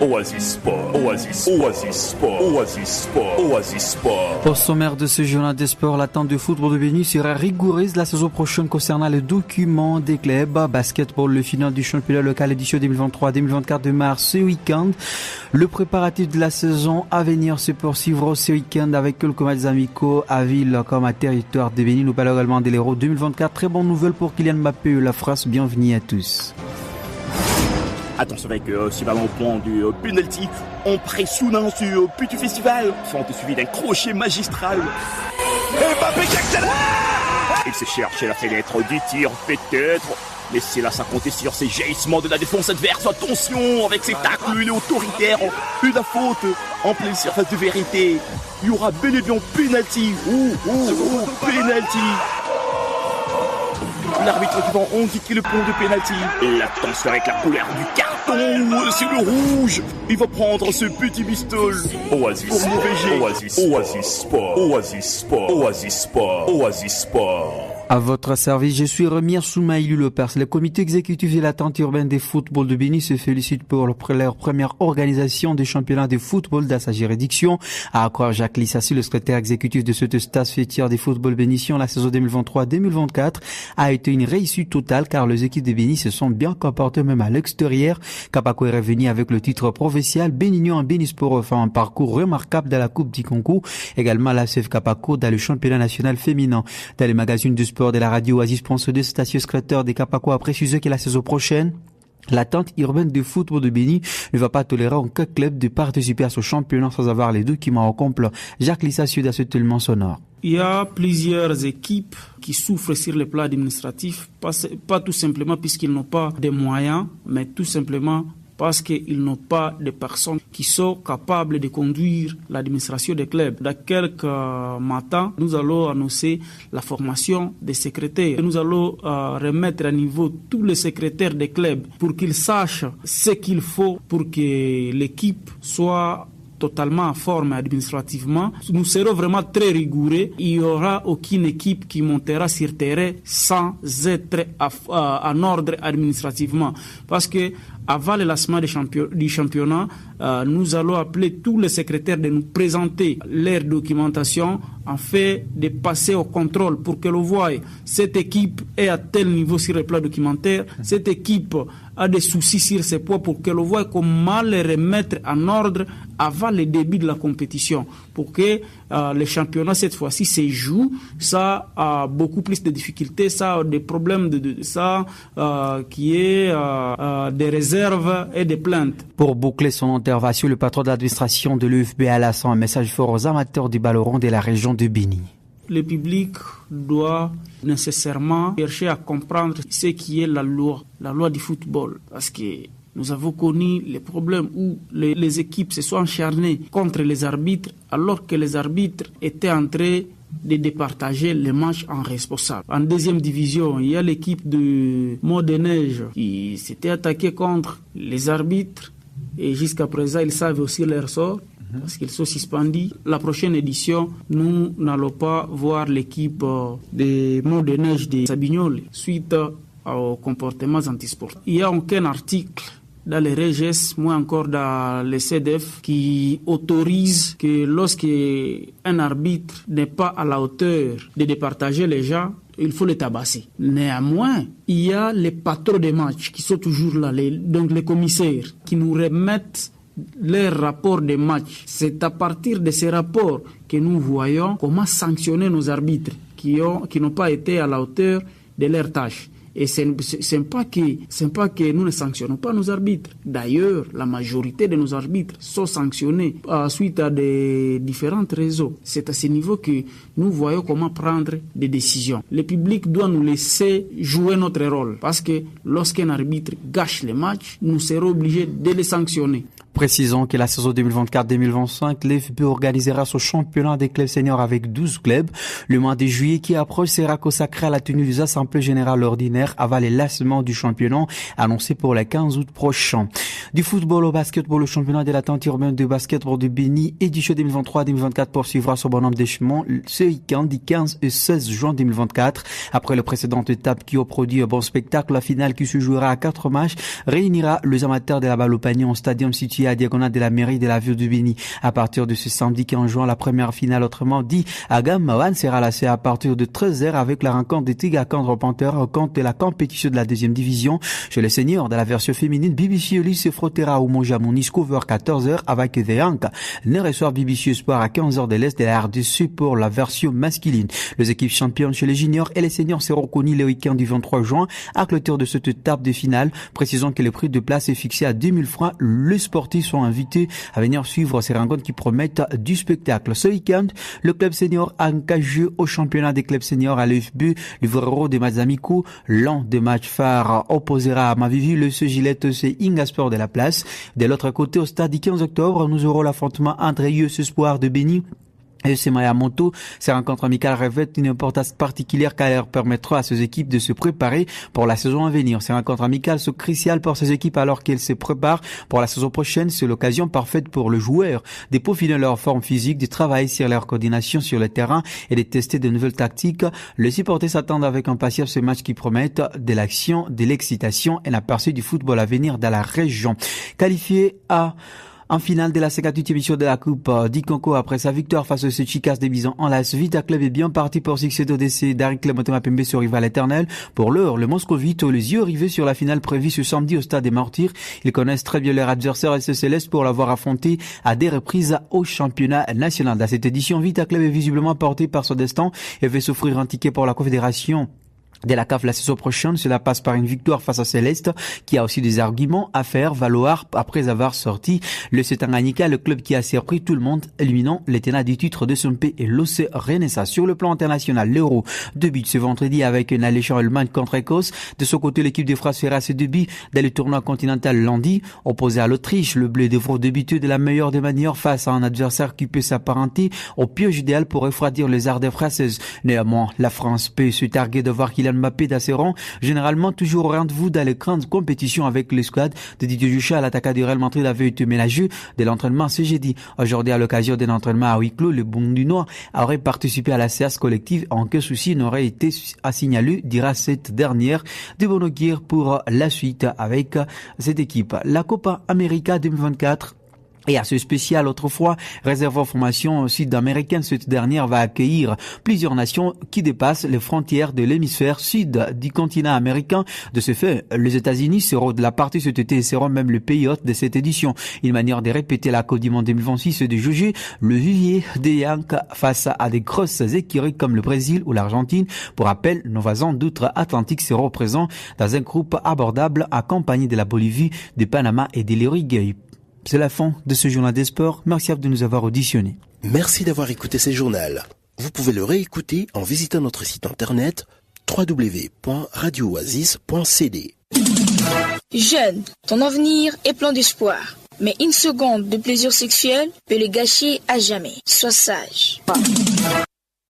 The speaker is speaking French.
Oasis Sport, Oasis Sport, Oasis Sport, Oasis Sport. Au sommaire de ce journal des sports, l'attente du football de Béni sera rigoureuse la saison prochaine concernant les documents des clubs. Basketball, le final du championnat local édition 2023-2024 de mars ce week-end. Le préparatif de la saison à venir se poursuivra ce week-end avec quelques matchs amicaux à ville comme à territoire de Béni. Nous parlons également de l'Euro 2024. Très bonne nouvelle pour Kylian Mbappé et la France. Bienvenue à tous. Attention avec ce ballon au point du penalty. On pressionne ce petit festival. Fente suivi d'un crochet magistral. Et Mbappé qui accélère. Il se cherche la fenêtre du tir peut-être. Mais c'est là ça compter sur ces jaillissements de la défense adverse. Attention avec ses tacles, il est autoritaire. Une faute en pleine surface de vérité. Il y aura bel et bien penalty. Penalty. L'arbitre qui va indiquer le point de pénalty. L'attention avec la couleur du carton. C'est le rouge. Il va prendre ce petit bistol. Oasis pour mauvais jet. Oasis Sport. Oasis Sport. Oasis Sport. Oasis Sport. À votre service, je suis Remir Soumaïlou Lepers. Le comité exécutif de l'attente urbaine des football de Béni se félicite pour leur première organisation des championnats de football dans sa juridiction. À croire Jacques Lissassi, le secrétaire exécutif de cette stade fêtière des football bénitiens, la saison 2023-2024 a été une réussite totale car les équipes de Béni se sont bien comportées même à l'extérieur. Kapako est revenu avec le titre provincial. Bénignon en Bénisport fait un parcours remarquable dans la Coupe du Concours. Également la CF Kapako dans le championnat national féminin. Dans les magazines de sport de la radio Oasis Ponce 2, Station secrétaire des Kapako a précisé que la saison prochaine, l'attente urbaine de football de Béni ne va pas tolérer aucun club de participer à ce championnat sans avoir les documents au complet. Jacques Lissassi à ce tellement sonore. Il y a plusieurs équipes qui souffrent sur le plan administratif, pas tout simplement puisqu'ils n'ont pas de moyens, mais tout simplement parce qu'ils n'ont pas de personnes qui sont capables de conduire l'administration des clubs. Dans quelques matins, nous allons annoncer la formation des secrétaires. Nous allons remettre à niveau tous les secrétaires des clubs pour qu'ils sachent ce qu'il faut pour que l'équipe soit totalement en forme administrativement. Nous serons vraiment très rigoureux. Il n'y aura aucune équipe qui montera sur terrain sans être en ordre administrativement. Parce que avant le lancement du championnat, nous allons appeler tous les secrétaires de nous présenter leur documentation en fait de passer au contrôle pour que l'on voie cette équipe est à tel niveau sur le plan documentaire, cette équipe a des soucis sur ses poids pour que l'on voie comment les remettre en ordre avant le début de la compétition pour que le championnat cette fois-ci se joue. Ça a beaucoup plus de difficultés, ça a des problèmes qui est des réserves et des plaintes. Pour boucler son intervention, le patron de l'administration de l'UFB a lancé un message fort aux amateurs du ballon rond de la région de Béni. Le public doit nécessairement chercher à comprendre ce qui est la loi du football. Parce que nous avons connu les problèmes où les équipes se sont acharnées contre les arbitres alors que les arbitres étaient en train de départager les matchs en responsables. En deuxième division, il y a l'équipe de Mont-des-Neiges qui s'était attaquée contre les arbitres et jusqu'à présent ils savent aussi leur sort. Parce qu'ils sont suspendus. La prochaine édition, nous n'allons pas voir l'équipe des Mont-des-Neiges de Sabignol suite aux comportements antisportifs. Il n'y a aucun article dans les RGS, moins encore dans les CDF, qui autorise que lorsque un arbitre n'est pas à la hauteur de départager les gens, il faut les tabasser. Néanmoins, il y a les patrons des matchs qui sont toujours là, donc les commissaires, qui nous remettent leurs rapports de match. C'est à partir de ces rapports que nous voyons comment sanctionner nos arbitres qui n'ont pas été à la hauteur de leurs tâches. Et c'est pas que nous ne sanctionnons pas nos arbitres. D'ailleurs, la majorité de nos arbitres sont sanctionnés suite à des différentes raisons. C'est à ce niveau que nous voyons comment prendre des décisions. Le public doit nous laisser jouer notre rôle. Parce que lorsqu'un arbitre gâche les matchs, nous serons obligés de les sanctionner. Précisons que la saison 2024-2025, l'FB organisera son championnat des clubs seniors avec 12 clubs. Le mois de juillet qui approche sera consacré à la tenue des assemblées générales ordinaires avant les lancements du championnat annoncé pour le 15 août prochain. Du football au basketball, le championnat de l'attente urbaine de basketball de Béni, édition 2023-2024 poursuivra son bonhomme d'échauffement ce week-end du 15 et 16 juin 2024. Après la précédente étape qui a produit un bon spectacle, la finale qui se jouera à 4 matchs réunira les amateurs de la balle au panier en stadium situé situé à diagonale de la mairie de la ville de Béni. À partir de ce samedi 15 juin, la première finale, autrement dit, à Gamawan, sera lancée à partir de 13h avec la rencontre des Tigakandre Panthers au compte de la compétition de la deuxième division. Chez les seniors de la version féminine, BBC Oli se frottera au Monja Monisco vers 14h avec The Yank. Ne reçoit BBC Sport à 15h de l'Est de la RDC pour la version masculine. Les équipes championnes chez les juniors et les seniors seront connues le week-end du 23 juin à clôture de cette étape de finale. Précisons que le prix de place est fixé à 2000 francs. Les sportifs sont invités à venir suivre ces rencontres qui promettent du spectacle. Ce week-end, le club senior a engagé au championnat des clubs seniors à l'UFB. Le Vrero des matchs amicaux, l'un des matchs phares opposera à Mavivi le Gillette c'est Ingasport de la place. De l'autre côté, au stade du 15 octobre, nous aurons l'affrontement entre US Espoir de Béni et c'est Mayamoto. Ces rencontres amicales revêtent une importance particulière car elles permettront à ces équipes de se préparer pour la saison à venir. Ces rencontres amicales sont cruciales pour ces équipes alors qu'elles se préparent pour la saison prochaine. C'est l'occasion parfaite pour le joueur de peaufiner leur forme physique, de travailler sur leur coordination sur le terrain et de tester de nouvelles tactiques. Les supporters s'attendent avec impatience ces matchs qui promettent de l'action, de l'excitation et l'aperçu du football à venir dans la région. Qualifié en finale de la 58e édition de la Coupe d'Ikonko après sa victoire face aux Chicas des Bisons en l'AS Vita Club est bien parti pour succéder au décès d'Aric Motema Pembe sur rival éternel. Pour l'heure, le Moscovite, les yeux rivés sur la finale prévue ce samedi au stade des Martyrs. Ils connaissent très bien leur adversaire SC Céleste pour l'avoir affronté à des reprises au championnat national. Dans cette édition, Vita Club est visiblement porté par son destin et veut s'offrir un ticket pour la Confédération de la CAF la saison prochaine. Cela passe par une victoire face à Céleste, qui a aussi des arguments à faire valoir après avoir sorti le Setanganyika, le club qui a surpris tout le monde, éliminant les tenants du titre de son pays et l'OC Renessa. Sur le plan international, l'Euro, 2 buts ce vendredi avec une alléchante Allemagne contre Écosse. De son côté, l'équipe de France fera ses débuts dans le tournoi continental lundi. Opposé à l'Autriche, le bleu devra débuter de la meilleure des manières face à un adversaire qui peut s'apparenter au piège idéal pour refroidir les ardeurs françaises. Néanmoins, la France peut se targuer de voir Kylian Mbappé dans ses rangs, généralement toujours au rendez-vous dans les grandes compétitions avec l'escouade de Didier Deschamps. L'attaquant du Real Madrid avait été ménageux de l'entraînement ce jeudi. Aujourd'hui, à l'occasion d'un entraînement à huis clos, le Bondinois aurait participé à la séance collective. En que souci n'aurait été à signaler, dira cette dernière. De bon augure pour la suite avec cette équipe. La Copa América 2024. Et à ce spécial, autrefois réservé aux formations sud-américaines, cette dernière va accueillir plusieurs nations qui dépassent les frontières de l'hémisphère sud du continent américain. De ce fait, les États-Unis seront de la partie cet été et seront même le pays hôte de cette édition. Une manière de répéter la Coupe du Monde 2026 et de juger le vivier des Yankees face à des grosses écuries comme le Brésil ou l'Argentine. Pour rappel, nos voisins d'outre-Atlantique seront présents dans un groupe abordable accompagné de la Bolivie, du Panama et de l'Uruguay. C'est la fin de ce journal des sports. Merci de nous avoir auditionnés. Merci d'avoir écouté ce journal. Vous pouvez le réécouter en visitant notre site internet www.radiooasis.cd. Jeune, ton avenir est plein d'espoir. Mais une seconde de plaisir sexuel peut le gâcher à jamais. Sois sage.